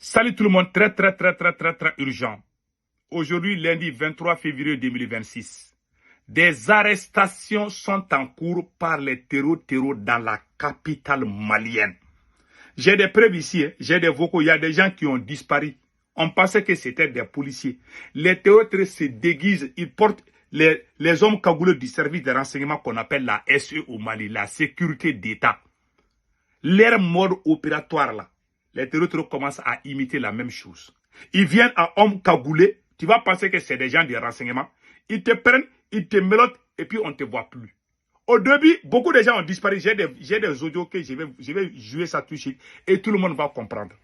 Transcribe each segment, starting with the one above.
Salut tout le monde, très urgent. Aujourd'hui, lundi 23 février 2026, des arrestations sont en cours par les terreaux dans la capitale malienne. J'ai des preuves ici, j'ai des vocaux, il y a des gens qui ont disparu. On pensait que c'était des policiers. Les terreaux se déguisent, ils portent les hommes cagoulés du service de renseignement qu'on appelle la SE au Mali, la sécurité d'État. Leur mode opératoire là. Les terroristes commencent à imiter la même chose. Ils viennent à hommes cagoulés. Tu vas penser que c'est des gens de renseignement. Ils te prennent, ils te mélotent et puis on ne te voit plus. Au début, beaucoup de gens ont disparu. J'ai des audios que je vais jouer ça tout de suite et tout le monde va comprendre.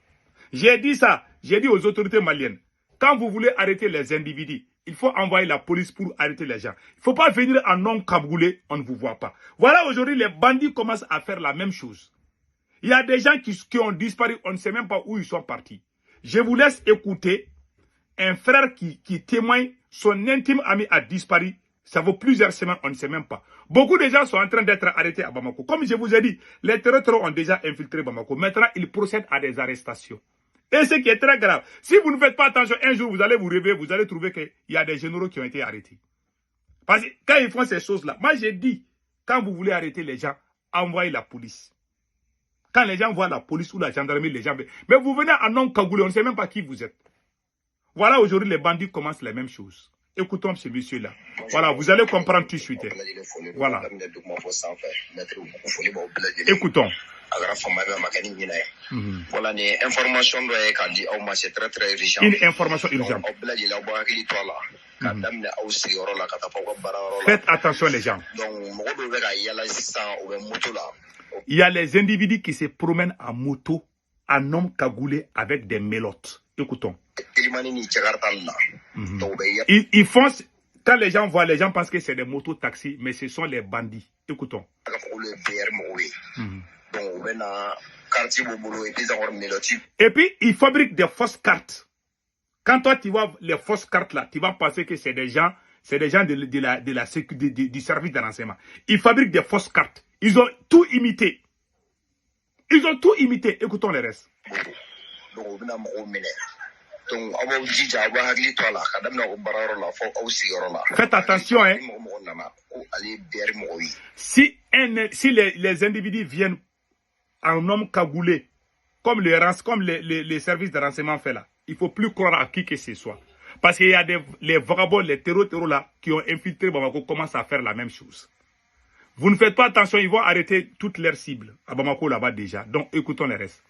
J'ai dit ça, j'ai dit aux autorités maliennes. Quand vous voulez arrêter les individus, il faut envoyer la police pour arrêter les gens. Il ne faut pas venir en homme cagoulé, on ne vous voit pas. Voilà, aujourd'hui, les bandits commencent à faire la même chose. Il y a des gens qui ont disparu, on ne sait même pas où ils sont partis. Je vous laisse écouter un frère qui témoigne, son intime ami a disparu. Ça vaut plusieurs semaines, on ne sait même pas. Beaucoup de gens sont en train d'être arrêtés à Bamako. Comme je vous ai dit, les terroristes ont déjà infiltré Bamako. Maintenant, ils procèdent à des arrestations. Et ce qui est très grave, si vous ne faites pas attention, un jour, vous allez vous réveiller, vous allez trouver qu'il y a des généraux qui ont été arrêtés. Parce que quand ils font ces choses-là, moi j'ai dit, quand vous voulez arrêter les gens, envoyez la police. Quand les gens voient la police ou la gendarmerie, les gens... Mais vous venez en homme cagoulé, on ne sait même pas qui vous êtes. Voilà, aujourd'hui, les bandits commencent les mêmes choses. Écoutons ce monsieur-là. Voilà, vous allez comprendre tout de suite. Voilà. Écoutons. Voilà, une information c'est très urgent. Une information urgente. Faites attention les gens. Il y a les individus qui se promènent en moto, en homme cagoulé avec des mélottes. Écoutons. Ils font, quand les gens voient, les gens pensent que c'est des motos-taxis, mais ce sont les bandits. Écoutons. Et puis, ils fabriquent des fausses cartes. Quand toi, tu vois les fausses cartes là, tu vas penser que c'est des gens de la sécurité, du service de renseignement. Ils fabriquent des fausses cartes. Ils ont tout imité. Ils ont tout imité. Écoutons les restes. Faites attention, hein. Si les individus viennent en homme cagoulé, comme les services de renseignement fait là, il ne faut plus croire à qui que ce soit. Parce qu'il y a les vagabonds, les terreaux là, qui ont infiltré Bamako, commencent à faire la même chose. Vous ne faites pas attention, ils vont arrêter toutes leurs cibles. À Bamako là-bas déjà. Donc écoutons les restes.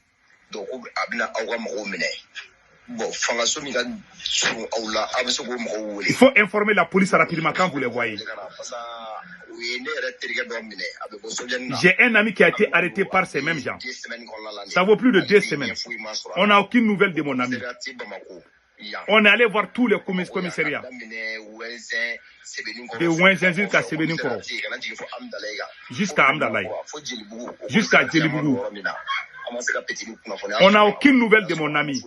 Il faut informer la police rapidement quand vous les voyez. J'ai un ami qui a été arrêté par ces mêmes gens. Ça vaut plus de 2 semaines. On n'a aucune nouvelle de mon ami. On est allé voir tous les commissariats. De Wenzen jusqu'à Sebeninkoro. Jusqu'à Amdalaï. Jusqu'à Djelibougou. On n'a aucune nouvelle de mon ami.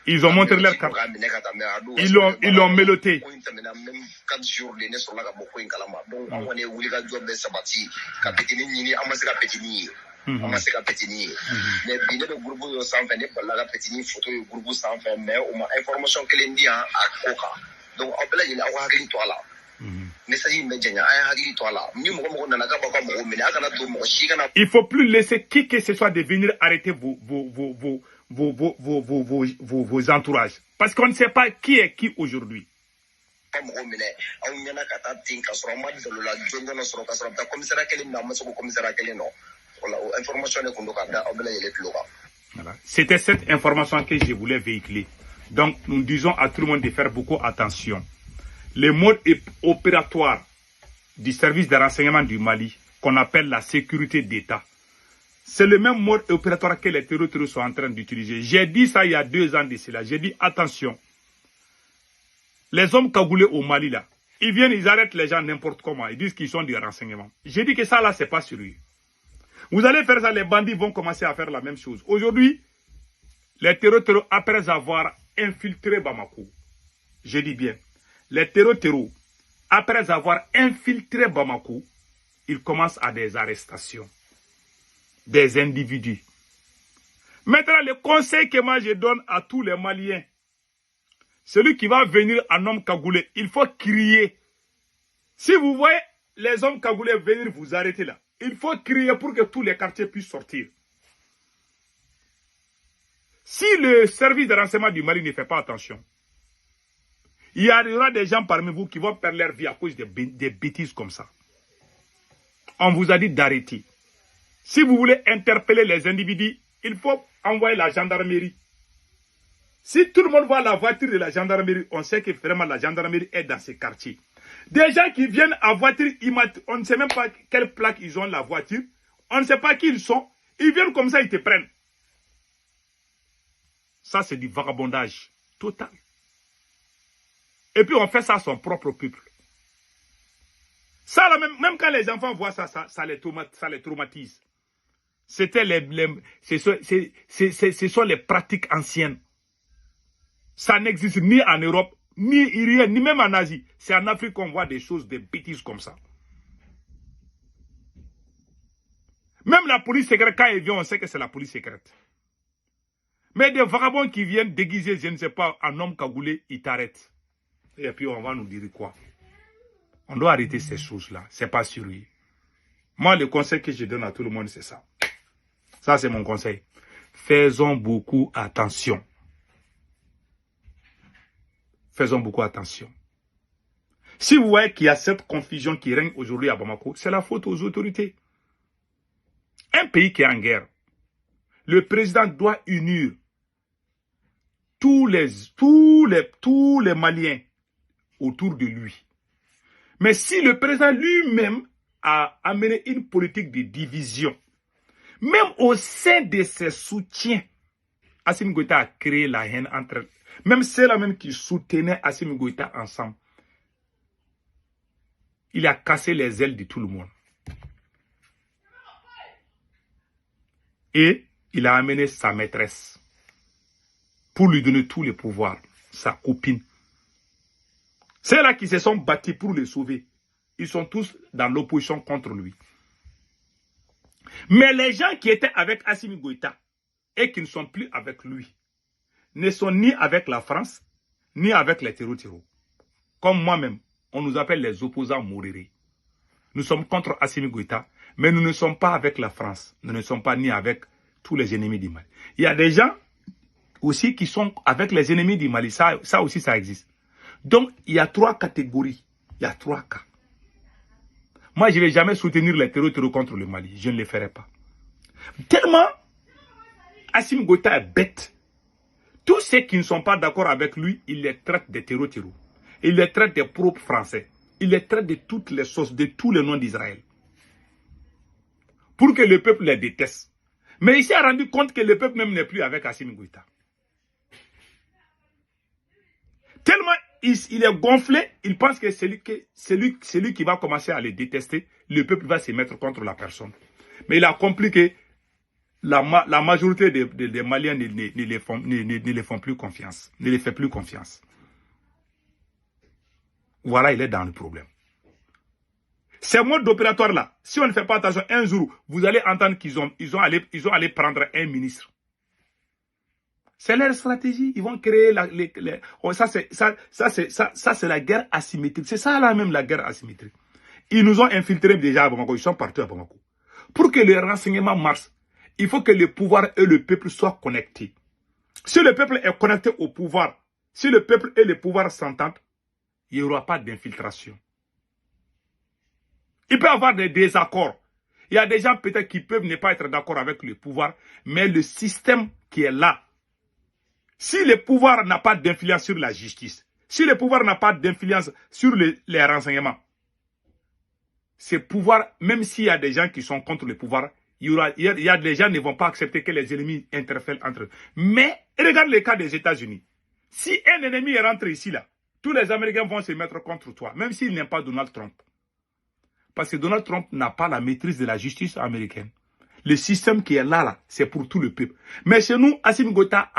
Ils ont montré leur carte. Ils l'ont méloté. Il ne faut plus laisser qui que ce soit de venir arrêter vos entourages. Parce qu'on ne sait pas qui est qui aujourd'hui. Voilà. C'était cette information que je voulais véhiculer. Donc, nous disons à tout le monde de faire beaucoup attention. Le mode opératoire du service de renseignement du Mali, qu'on appelle la sécurité d'État, c'est le même mode opératoire que les terroristes sont en train d'utiliser. J'ai dit ça il y a 2 ans de cela. J'ai dit attention. Les hommes cagoulés au Mali, là, ils viennent, ils arrêtent les gens n'importe comment. Ils disent qu'ils sont du renseignement. J'ai dit que ça, là, c'est pas sérieux. Vous allez faire ça, les bandits vont commencer à faire la même chose. Aujourd'hui, les terroristes, après avoir infiltré Bamako, je dis bien, les terroristes, après avoir infiltré Bamako, ils commencent à des arrestations. des individus. Maintenant, le conseil que moi je donne à tous les Maliens, celui qui va venir en homme cagoulé, il faut crier. Si vous voyez les hommes cagoulés venir vous arrêter là, il faut crier pour que tous les quartiers puissent sortir. Si le service de renseignement du Mali ne fait pas attention, il y aura des gens parmi vous qui vont perdre leur vie à cause des bêtises comme ça. On vous a dit d'arrêter. Si vous voulez interpeller les individus, il faut envoyer la gendarmerie. Si tout le monde voit la voiture de la gendarmerie, on sait que vraiment la gendarmerie est dans ces quartiers. Des gens qui viennent en voiture, on ne sait même pas quelle plaque ils ont la voiture. On ne sait pas qui ils sont. Ils viennent comme ça, ils te prennent. Ça, c'est du vagabondage total. Et puis, on fait ça à son propre peuple. Ça, là, même quand les enfants voient ça, ça les traumatise. Ce sont les pratiques anciennes. Ça n'existe ni en Europe, ni rien, ni même en Asie. C'est en Afrique qu'on voit des choses, des bêtises comme ça. Même la police secrète, quand elle vient, on sait que c'est la police secrète. Mais des vagabonds qui viennent déguisés, je ne sais pas, en homme cagoulé, ils t'arrêtent. Et puis on va nous dire quoi? On doit arrêter ces choses-là. C'est pas sérieux. Moi, le conseil que je donne à tout le monde, c'est ça. Ça, c'est mon conseil. Faisons beaucoup attention. Faisons beaucoup attention. Si vous voyez qu'il y a cette confusion qui règne aujourd'hui à Bamako, c'est la faute aux autorités. Un pays qui est en guerre, le président doit unir tous les Maliens autour de lui. Mais si le président lui-même a amené une politique de division, même au sein de ses soutiens, Assimi Goïta a créé la haine entre... Même ceux-là même qui soutenaient Assimi Goïta ensemble. Il a cassé les ailes de tout le monde. Et il a amené sa maîtresse pour lui donner tous les pouvoirs, sa copine. Ceux-là qui se sont battus pour le sauver, ils sont tous dans l'opposition contre lui. Mais les gens qui étaient avec Assimi Goïta et qui ne sont plus avec lui, ne sont ni avec la France, ni avec les terreaux. Comme moi-même, on nous appelle les opposants Moréré. Nous sommes contre Assimi Goïta, mais nous ne sommes pas avec la France. Nous ne sommes pas ni avec tous les ennemis du Mali. Il y a des gens aussi qui sont avec les ennemis du Mali. Ça aussi, ça existe. Donc, il y a 3 catégories. Il y a 3 cas. Moi, je ne vais jamais soutenir les terreaux contre le Mali. Je ne le ferai pas. Tellement Assimi Goïta est bête. Tous ceux qui ne sont pas d'accord avec lui, il les traite de terreaux. Il les traite des propres Français. Il les traite de toutes les sauces, de tous les noms d'Israël. Pour que le peuple les déteste. Mais il s'est rendu compte que le peuple même n'est plus avec Assimi Goïta. Tellement il est gonflé, il pense que c'est lui qui va commencer à les détester. Le peuple va se mettre contre la personne. Mais il a compris que la majorité des Maliens ne les font plus confiance. Ne les fait plus confiance. Voilà, il est dans le problème. Ces modes opératoires là, si on ne fait pas attention, un jour, vous allez entendre qu'ils ont allé prendre un ministre. C'est leur stratégie. Ils vont créer ça c'est la guerre asymétrique. C'est ça là même la guerre asymétrique. Ils nous ont infiltrés déjà à Bamako. Ils sont partis à Bamako. Pour que le renseignement marche, il faut que le pouvoir et le peuple soient connectés. Si le peuple est connecté au pouvoir, si le peuple et le pouvoir s'entendent, il n'y aura pas d'infiltration. Il peut y avoir des désaccords. Il y a des gens peut-être qui peuvent ne pas être d'accord avec le pouvoir, mais le système qui est là, si le pouvoir n'a pas d'influence sur la justice, si le pouvoir n'a pas d'influence sur les renseignements, ce pouvoir, même s'il y a des gens qui sont contre le pouvoir, il y a des gens qui ne vont pas accepter que les ennemis interfèrent entre eux. Mais regarde le cas des États-Unis. Si un ennemi est rentré ici, là, tous les Américains vont se mettre contre toi, même s'ils n'aiment pas Donald Trump. Parce que Donald Trump n'a pas la maîtrise de la justice américaine. Le système qui est là, c'est pour tout le peuple. Mais chez nous, Assimi Goïta,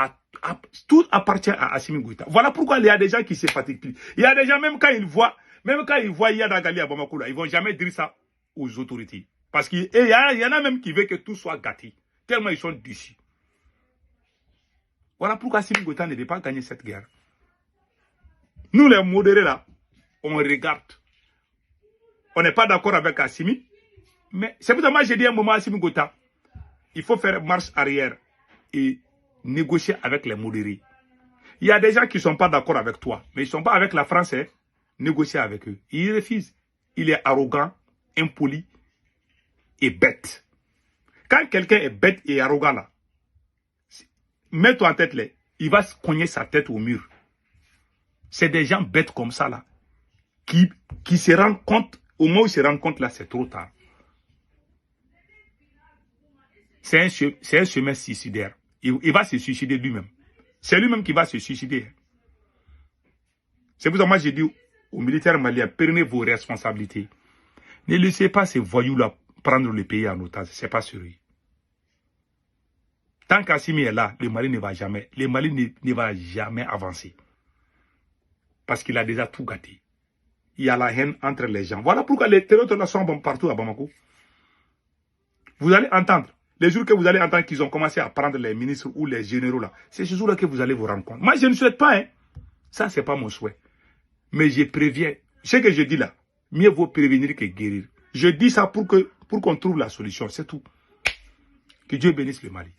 tout appartient à Assimi Goïta. Voilà pourquoi il y a des gens qui se fatiguent plus. Il y a des gens, même quand ils voient Yada Gali à Bamako, ils ne vont jamais dire ça aux autorités. Parce qu'il y en a même qui veulent que tout soit gâté. Tellement ils sont déçus. Voilà pourquoi Assimi Goïta ne peut pas gagner cette guerre. Nous, les modérés là, on regarde. On n'est pas d'accord avec Assimi. Mais c'est pour ça que moi j'ai dit à un moment à Assimi Goïta, il faut faire marche arrière et négocier avec les modérés. Il y a des gens qui ne sont pas d'accord avec toi, mais ils ne sont pas avec la France, hein, négocier avec eux. Il refuse. Il est arrogant, impoli et bête. Quand quelqu'un est bête et arrogant là, mets-toi en tête là, il va se cogner sa tête au mur. C'est des gens bêtes comme ça là, qui se rendent compte, au moment où ils se rendent compte là, c'est trop tard. C'est un chemin suicidaire. Il va se suicider lui-même. C'est lui-même qui va se suicider. C'est pour ça que moi j'ai dit aux militaires maliens, prenez vos responsabilités. Ne laissez pas ces voyous-là prendre le pays en otage. Ce n'est pas sérieux. Tant qu'Assimi est là, le Mali ne va jamais, ne va jamais avancer. Parce qu'il a déjà tout gâté. Il y a la haine entre les gens. Voilà pourquoi les terroristes sont partout à Bamako. Vous allez entendre. Les jours que vous allez entendre qu'ils ont commencé à prendre les ministres ou les généraux là, c'est ce jour-là que vous allez vous rendre compte. Moi, je ne souhaite pas, hein. Ça, ce n'est pas mon souhait. Mais je préviens. Ce que je dis là, mieux vaut prévenir que guérir. Je dis ça pour qu'on trouve la solution, c'est tout. Que Dieu bénisse le Mali.